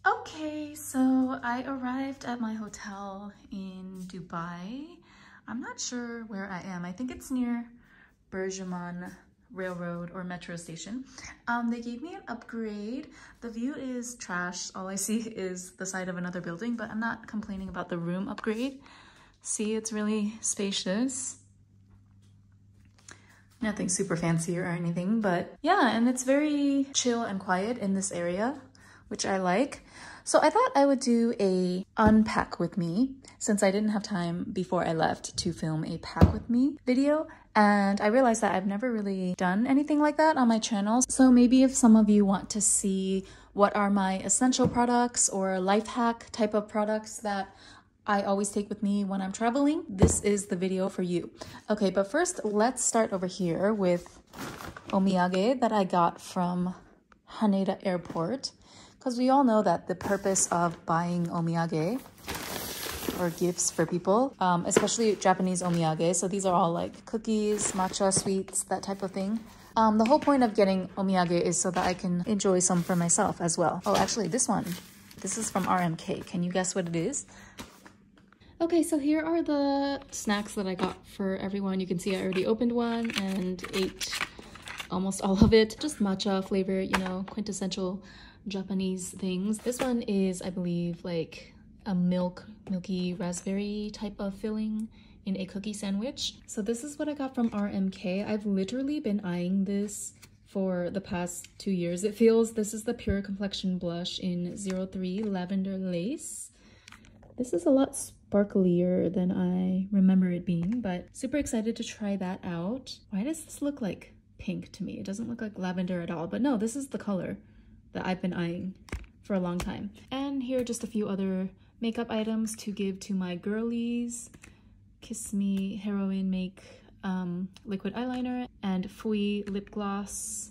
Okay, so I arrived at my hotel in Dubai. I'm not sure where I am. I think it's near Berjuman Railroad or metro station. They gave me an upgrade. The view is trash. All I see is the side of another building, but I'm not complaining about the room upgrade. See, it's really spacious. Nothing super fancy or anything, but yeah, and it's very chill and quiet in this area, which I like. So I thought I would do a unpack with me since I didn't have time before I left to film a pack with me video. And I realized that I've never really done anything like that on my channel. So maybe if some of you want to see what are my essential products or life hack type of products that I always take with me when I'm traveling, this is the video for you. Okay, but first let's start over here with omiyage that I got from Haneda Airport. Because we all know that the purpose of buying omiyage or gifts for people, especially Japanese omiyage, so these are all like cookies, matcha sweets, that type of thing. The whole point of getting omiyage is so that I can enjoy some for myself as well. Oh, actually this is from RMK. Can you guess what it is? Okay, so here are the snacks that I got for everyone. You can see I already opened one and ate almost all of it. Just matcha flavor, you know, quintessential Japanese things. This one is, I believe, like a milky raspberry type of filling in a cookie sandwich. So this is what I got from RMK. I've literally been eyeing this for the past 2 years. It feels. This is the Pure Complexion Blush in 03 Lavender Lace. This is a lot sparklier than I remember it being, but super excited to try that out. Why does this look like pink to me? It doesn't look like lavender at all, but no, this is the color that I've been eyeing for a long time. And here are just a few other makeup items to give to my girlies. Kiss Me Heroin Make liquid eyeliner and Fui lip gloss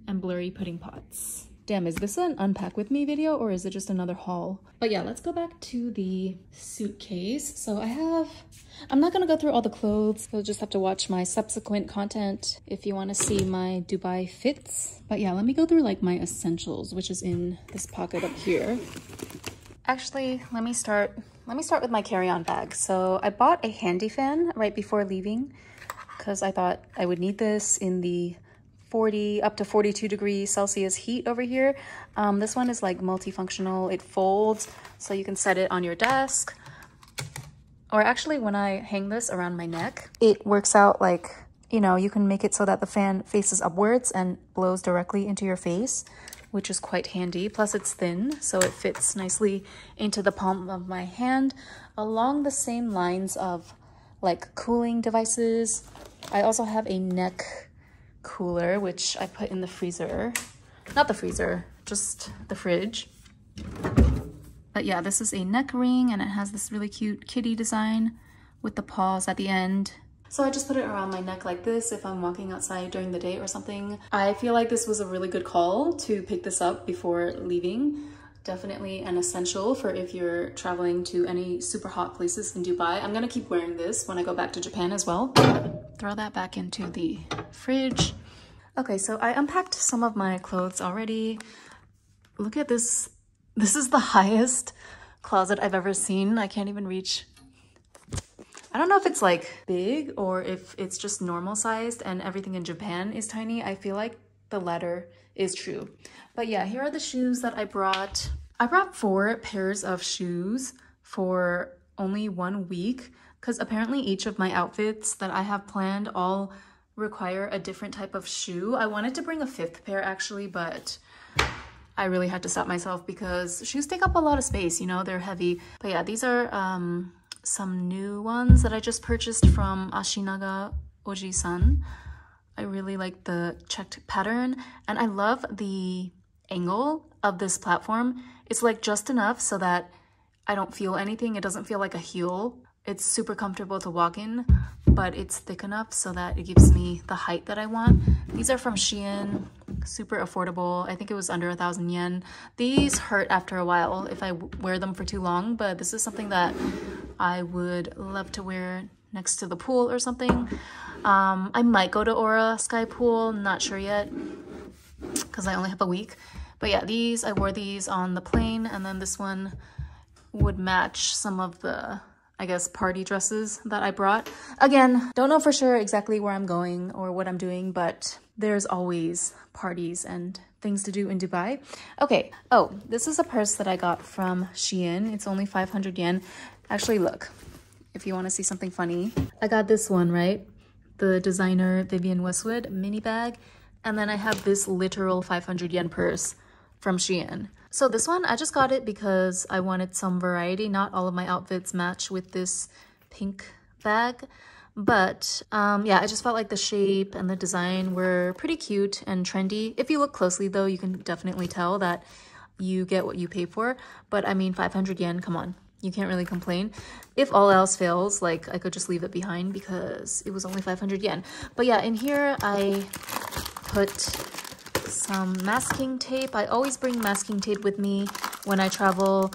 and Blurry pudding pots. Damn, is this an unpack with me video or is it just another haul? But yeah, let's go back to the suitcase. So I'm not gonna go through all the clothes. You'll just have to watch my subsequent content if you wanna see my Dubai fits. But yeah, let me go through like my essentials, which is in this pocket up here. Actually, let me start with my carry-on bag. So I bought a handy fan right before leaving because I thought I would need this in the 40 up to 42 degrees Celsius heat over here. This one is like multifunctional. It folds so you can set it on your desk, or actually when I hang this around my neck, it works out like, you know, you can make it so that the fan faces upwards and blows directly into your face, which is quite handy. Plus it's thin, so it fits nicely into the palm of my hand. Along the same lines of like cooling devices, I also have a neck cooler, which I put in the freezer. Not the freezer, just the fridge. But yeah, this is a neck ring and it has this really cute kitty design with the paws at the end. So I just put it around my neck like this if I'm walking outside during the day or something. I feel like this was a really good call to pick this up before leaving. Definitely an essential for if you're traveling to any super hot places in Dubai. I'm gonna keep wearing this when I go back to Japan as well. Throw that back into the fridge. Okay, so I unpacked some of my clothes already. Look at this. This is the highest closet I've ever seen. I can't even reach. I don't know if it's like big or if it's just normal sized and everything in Japan is tiny. I feel like the latter is true. But yeah, here are the shoes that I brought. I brought 4 pairs of shoes for only 1 week because apparently each of my outfits that I have planned all require a different type of shoe. I wanted to bring a 5th pair actually, but I really had to stop myself because shoes take up a lot of space, you know, they're heavy. But yeah, these are some new ones that I just purchased from Ashinaga Oji-san. I really like the checked pattern and I love the angle of this platform. It's like just enough so that I don't feel anything. It doesn't feel like a heel. It's super comfortable to walk in, but it's thick enough so that it gives me the height that I want. These are from Shein, super affordable. I think it was under 1,000 yen. These hurt after a while if I wear them for too long, but this is something that I would love to wear next to the pool or something. I might go to Aura Sky Pool, not sure yet, because I only have a week. But yeah, these, I wore these on the plane, and then this one would match some of the, I guess, party dresses that I brought. Again, don't know for sure exactly where I'm going or what I'm doing, but there's always parties and things to do in Dubai. Okay, oh, this is a purse that I got from Shein. It's only 500 yen. Actually, look, if you want to see something funny, I got this one, right? The designer Vivienne Westwood mini bag. And then I have this literal 500 yen purse from Shein. So this one, I just got it because I wanted some variety. Not all of my outfits match with this pink bag. But yeah, I just felt like the shape and the design were pretty cute and trendy. If you look closely though, you can definitely tell that you get what you pay for. But I mean, 500 yen, come on. You can't really complain. If all else fails, like I could just leave it behind because it was only 500 yen. But yeah, in here I put some masking tape. I always bring masking tape with me when I travel.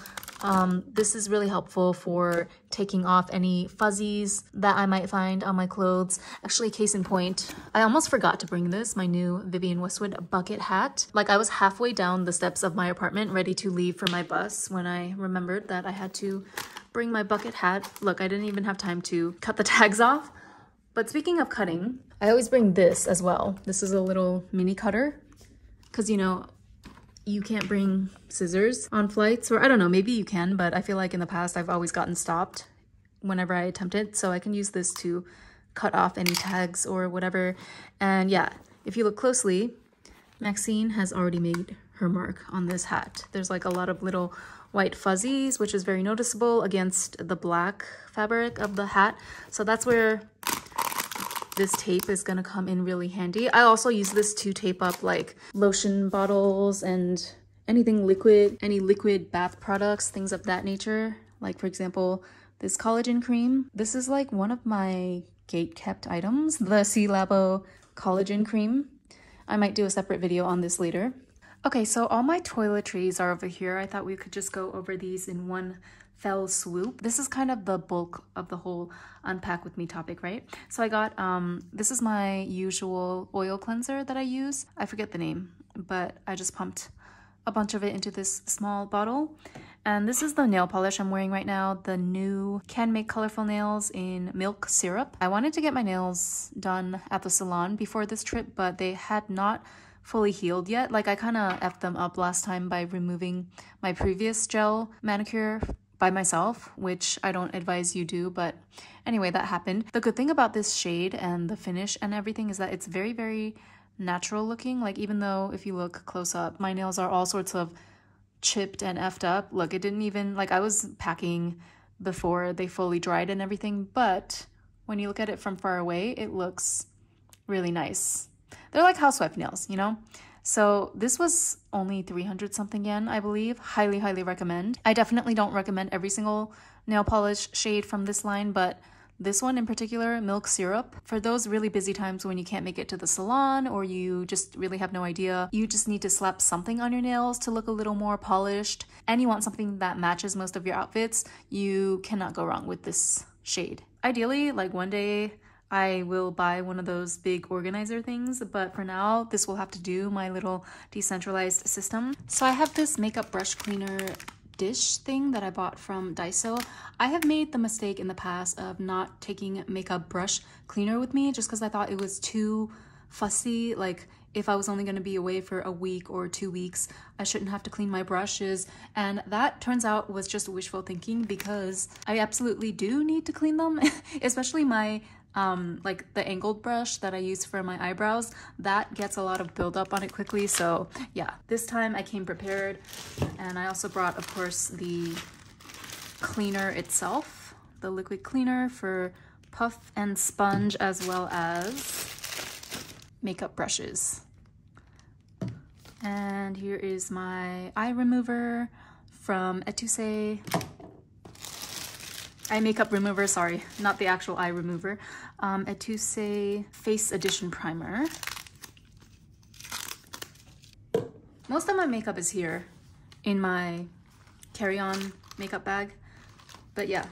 This is really helpful for taking off any fuzzies that I might find on my clothes. Actually, case in point, I almost forgot to bring this, my new Vivienne Westwood bucket hat. Like I was halfway down the steps of my apartment ready to leave for my bus when I remembered that I had to bring my bucket hat. Look, I didn't even have time to cut the tags off. But speaking of cutting, I always bring this as well. This is a little mini cutter because, you know, you can't bring scissors on flights, or I don't know, maybe you can, but I feel like in the past I've always gotten stopped whenever I attempt it. So I can use this to cut off any tags or whatever. And yeah, if you look closely, Maxine has already made her mark on this hat. There's like a lot of little white fuzzies, which is very noticeable against the black fabric of the hat. So that's where this tape is gonna come in really handy. I also use this to tape up like lotion bottles and anything liquid, any liquid bath products, things of that nature. Like for example, this collagen cream. This is like one of my gate kept items, the C Labo collagen cream. I might do a separate video on this later. Okay, so all my toiletries are over here. I thought we could just go over these in one fell swoop. This is kind of the bulk of the whole unpack with me topic, right? So I got, this is my usual oil cleanser that I use. I forget the name, but I just pumped a bunch of it into this small bottle. And this is the nail polish I'm wearing right now, the new Can Make Colorful Nails in Milk Syrup. I wanted to get my nails done at the salon before this trip, but they had not fully healed yet. Like I kind of effed them up last time by removing my previous gel manicure by myself, which I don't advise you do, but anyway, that happened. The good thing about this shade and the finish and everything is that it's very, very natural looking. Like even though if you look close up, my nails are all sorts of chipped and effed up. Look, it didn't even, like I was packing before they fully dried and everything, but when you look at it from far away, it looks really nice. They're like housewife nails, you know? So this was only 300 something yen, I believe. Highly, highly recommend. I definitely don't recommend every single nail polish shade from this line, but this one in particular, Milk Syrup, for those really busy times when you can't make it to the salon or you just really have no idea, you just need to slap something on your nails to look a little more polished, and you want something that matches most of your outfits, you cannot go wrong with this shade. Ideally, like one day, I will buy one of those big organizer things, but for now, this will have to do, my little decentralized system. So I have this makeup brush cleaner dish thing that I bought from Daiso. I have made the mistake in the past of not taking makeup brush cleaner with me just because I thought it was too fussy. Like if I was only going to be away for a week or 2 weeks, I shouldn't have to clean my brushes. And that turns out was just wishful thinking because I absolutely do need to clean them, especially my like the angled brush that I use for my eyebrows. That gets a lot of buildup on it quickly. So yeah, this time I came prepared, and I also brought, of course, the cleaner itself, the liquid cleaner for puff and sponge, as well as makeup brushes. And here is my eye remover from Etuse. Eye makeup remover, sorry, not the actual eye remover. Etuse Face Edition Primer. Most of my makeup is here in my carry-on makeup bag. But yeah,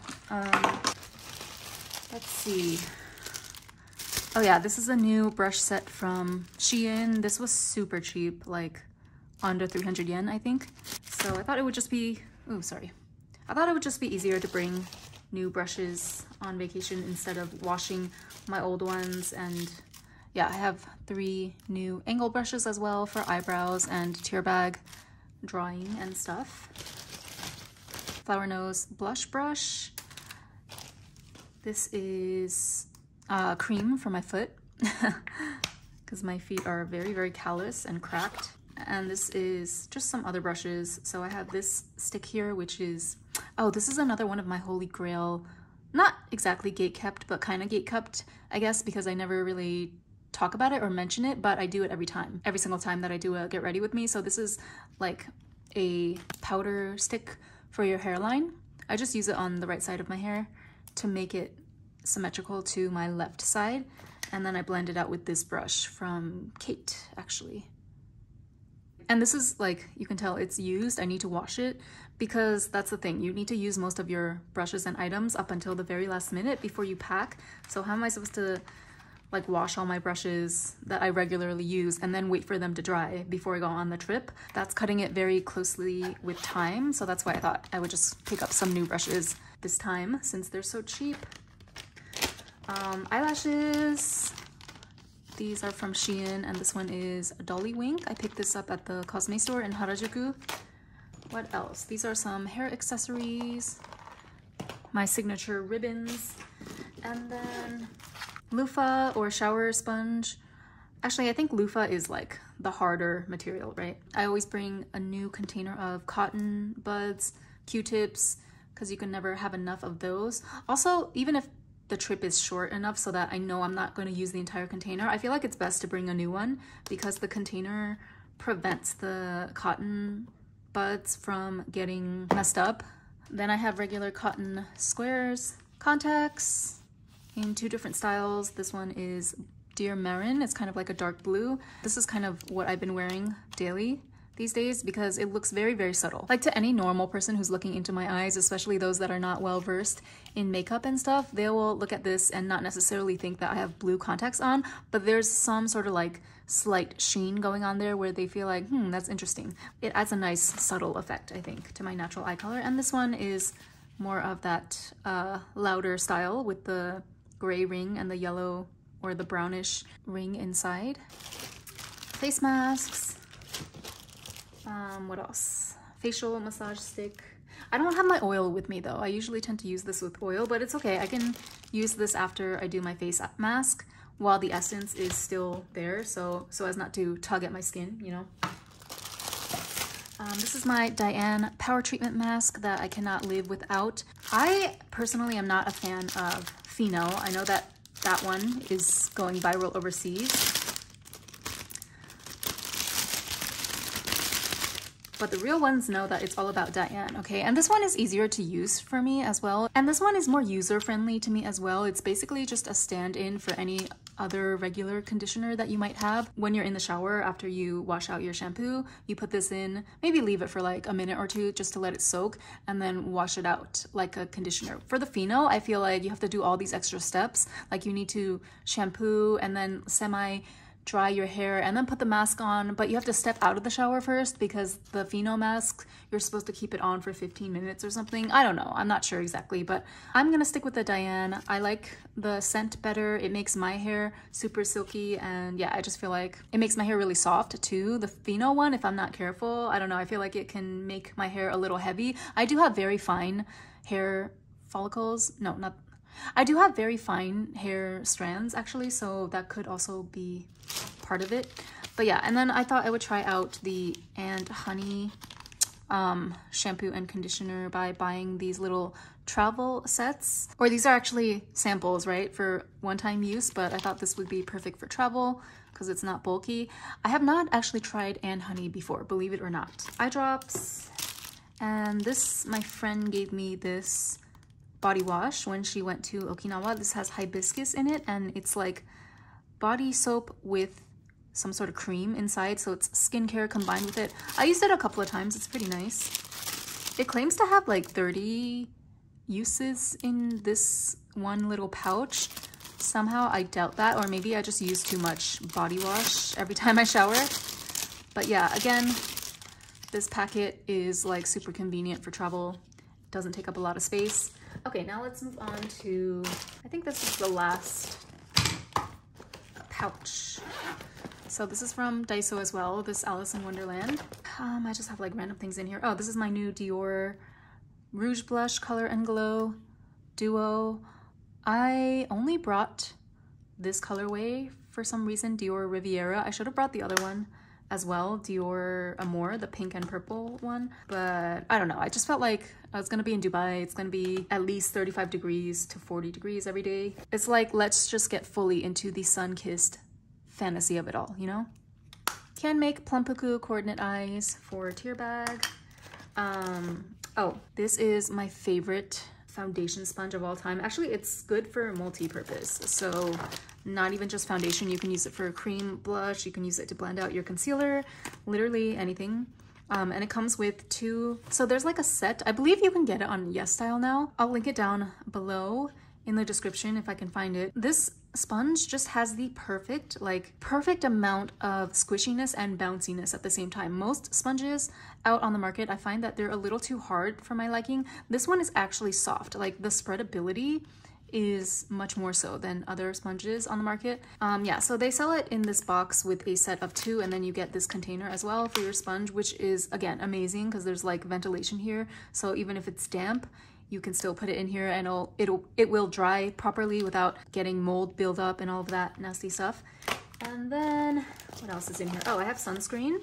let's see. Oh yeah, this is a new brush set from Shein. This was super cheap, like under 300 yen, I think. So I thought it would just be, I thought it would just be easier to bring new brushes on vacation instead of washing my old ones. And yeah, I have 3 new angle brushes as well for eyebrows and tear bag drawing and stuff. Flower nose blush brush. This is cream for my foot because my feet are very, very callous and cracked. And this is just some other brushes. So I have this stick here, which is, oh, this is another one of my holy grail, not exactly gate kept, but kind of gate kept, I guess, because I never really talk about it or mention it, but I do it every single time that I do a get ready with me. So this is like a powder stick for your hairline. I just use it on the right side of my hair to make it symmetrical to my left side. And then I blend it out with this brush from Kate, actually. And this is like, you can tell it's used. I need to wash it because that's the thing. You need to use most of your brushes and items up until the very last minute before you pack. So how am I supposed to like wash all my brushes that I regularly use and then wait for them to dry before I go on the trip? That's cutting it very closely with time. So that's why I thought I would just pick up some new brushes this time since they're so cheap. Eyelashes. These are from Shein, and this one is Dolly Wink. I picked this up at the Cosme store in Harajuku. What else? These are some hair accessories, my signature ribbons, and then loofah or shower sponge. Actually, I think loofah is like the harder material, right? I always bring a new container of cotton buds, Q-tips, because you can never have enough of those. Also, even if the trip is short enough so that I know I'm not going to use the entire container, I feel like it's best to bring a new one because the container prevents the cotton buds from getting messed up. Then I have regular cotton squares, contacts in 2 different styles. This one is Dear Marin. It's kind of like a dark blue. This is kind of what I've been wearing daily these days because it looks very, very subtle. Like to any normal person who's looking into my eyes, especially those that are not well versed in makeup and stuff, they will look at this and not necessarily think that I have blue contacts on, but there's some sort of like slight sheen going on there where they feel like, that's interesting. It adds a nice subtle effect, I think, to my natural eye color. And this one is more of that louder style with the gray ring and the yellow or the brownish ring inside. Face masks. What else? Facial massage stick. I don't have my oil with me though. I usually tend to use this with oil, but it's okay. I can use this after I do my face mask while the essence is still there, so as not to tug at my skin, you know. This is my Diane Power Treatment Mask that I cannot live without. I personally am not a fan of Pheno. I know that that one is going viral overseas. But the real ones know that it's all about Diane, okay? And this one is easier to use for me as well. And this one is more user-friendly to me as well. It's basically just a stand-in for any other regular conditioner that you might have. When you're in the shower after you wash out your shampoo, you put this in, maybe leave it for like a minute or 2 just to let it soak, and then wash it out like a conditioner. For the Pheno, I feel like you have to do all these extra steps. Like you need to shampoo and then dry your hair and then put the mask on, but you have to step out of the shower first because the Pheno mask, you're supposed to keep it on for 15 minutes or something. I don't know, I'm not sure exactly, but I'm gonna stick with the Diane. I like the scent better. It makes my hair super silky, and yeah, I just feel like it makes my hair really soft too. The Pheno one, if I'm not careful, I don't know, I feel like it can make my hair a little heavy. I do have very fine hair follicles. No, not I do have very fine hair strands actually, so that could also be part of it. But yeah, and then I thought I would try out the And Honey shampoo and conditioner by buying these little travel sets. Or these are actually samples, right, for one-time use, but I thought this would be perfect for travel because it's not bulky. I have not actually tried And Honey before, believe it or not. Eye drops. And this, my friend gave me this body wash when she went to Okinawa. This has hibiscus in it, and it's like body soap with some sort of cream inside, so it's skincare combined with it. I used it a couple of times. It's pretty nice. It claims to have like 30 uses in this one little pouch. Somehow I doubt that, or maybe I just use too much body wash every time I shower. But yeah, again, This packet is like super convenient for travel. Doesn't take up a lot of space. Okay, now let's move on to, I think this is the last pouch. So this is from Daiso as well, this Alice in Wonderland. I just have like random things in here. Oh, this is my new Dior Rouge Blush Color and Glow Duo. I only brought this colorway for some reason, Dior Riviera. I should have brought the other one as well, Dior Amour, the pink and purple one. But I don't know, I just felt like I was gonna be in Dubai. It's gonna be at least 35 degrees to 40 degrees every day. It's like, let's just get fully into the sun-kissed fantasy of it all, you know? Can make Plumpuku coordinate eyes for tear bag. Oh, this is my favorite foundation sponge of all time. Actually, it's good for multi-purpose. So not even just foundation, you can use it for a cream blush, you can use it to blend out your concealer, literally anything. And it comes with two, so there's like a set. I believe you can get it on YesStyle now. I'll link it down below in the description if I can find it. This sponge just has the perfect amount of squishiness and bounciness at the same time. Most sponges out on the market, I find that they're a little too hard for my liking. This one is actually soft. Like the spreadability is much more so than other sponges on the market. Yeah, so they sell it in this box with a set of 2, and then you get this container as well for your sponge, which is again amazing because there's like ventilation here. So even if it's damp, you can still put it in here and it will dry properly without getting mold buildup and all of that nasty stuff. And then what else is in here? Oh, I have sunscreen.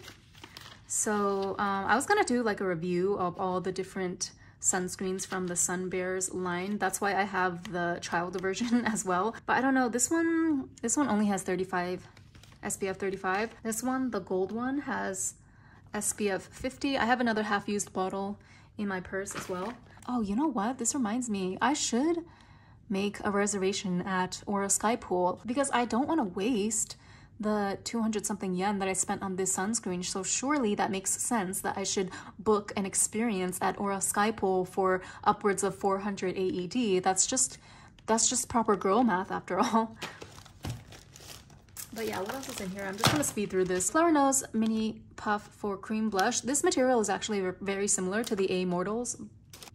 So I was gonna do like a review of all the different sunscreens from the Sun Bears line. That's why I have the child version as well. But I don't know, this one only has 35 SPF 35. This one, the gold one, has SPF 50. I have another half-used bottle in my purse as well. Oh, you know what? This reminds me, I should make a reservation at Aura Sky Pool because I don't want to waste the 200 something yen that I spent on this sunscreen. So surely that makes sense that I should book an experience at Aura Sky Pool for upwards of 400 AED. That's just proper girl math after all. But yeah, what else is in here? I'm just gonna speed through this. Flower Nose Mini Puff for Cream Blush. This material is actually very similar to the Immortals.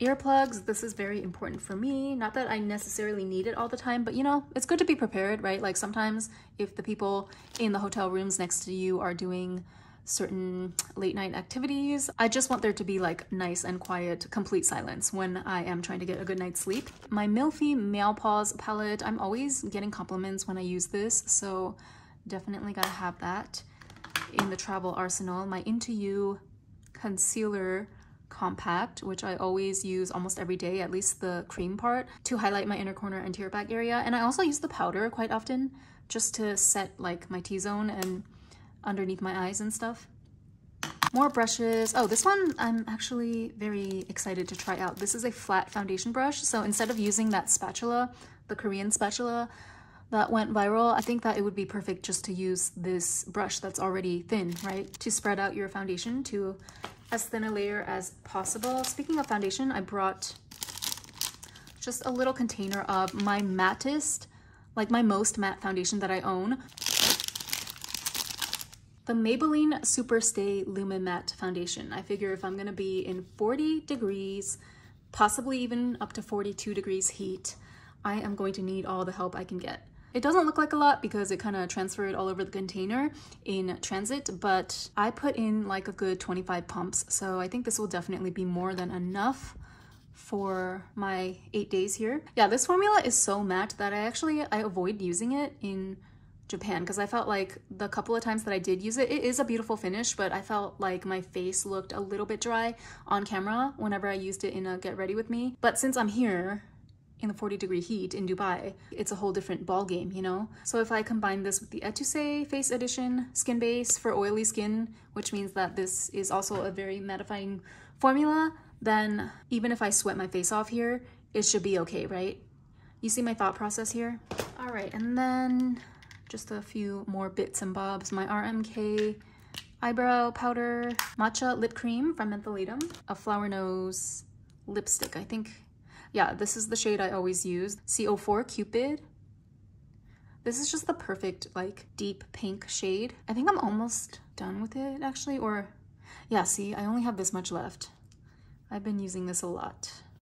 Earplugs, this is very important for me. Not that I necessarily need it all the time, but you know, it's good to be prepared, right? Like sometimes if the people in the hotel rooms next to you are doing certain late night activities, I just want there to be like nice and quiet, complete silence when I am trying to get a good night's sleep. My Milfy Meow Paws palette, I'm always getting compliments when I use this, so definitely gotta have that in the travel arsenal. My Into You concealer compact, which I always use almost every day, at least the cream part, to highlight my inner corner and tear bag area. And I also use the powder quite often just to set like my T-zone and underneath my eyes and stuff. More brushes. Oh, this one I'm actually very excited to try out. This is a flat foundation brush. So instead of using that spatula, the Korean spatula that went viral, I think that it would be perfect just to use this brush that's already thin, right? To spread out your foundation to as thin a layer as possible. Speaking of foundation, I brought just a little container of my mattest, like my most matte foundation that I own. The Maybelline Superstay Lumen Matte Foundation. I figure if I'm gonna be in 40 degrees, possibly even up to 42 degrees heat, I am going to need all the help I can get. It doesn't look like a lot because it kind of transferred all over the container in transit, but I put in like a good 25 pumps. So I think this will definitely be more than enough for my 8 days here. Yeah, this formula is so matte that I avoid using it in Japan because I felt like the couple of times that I did use it, it is a beautiful finish, but I felt like my face looked a little bit dry on camera whenever I used it in a Get Ready With Me. But since I'm here in the 40-degree heat in Dubai, it's a whole different ball game, you know? So if I combine this with the Etousse Face Edition Skin Base for oily skin, which means that this is also a very mattifying formula, then even if I sweat my face off here, it should be okay, right? You see my thought process here? All right, and then just a few more bits and bobs. My RMK eyebrow powder, matcha lip cream from Mentholatum, a Flower Nose lipstick, I think. Yeah, this is the shade I always use, CO4 Cupid. This is just the perfect like deep pink shade. I think I'm almost done with it actually, or Yeah, see, I only have this much left. I've been using this a lot.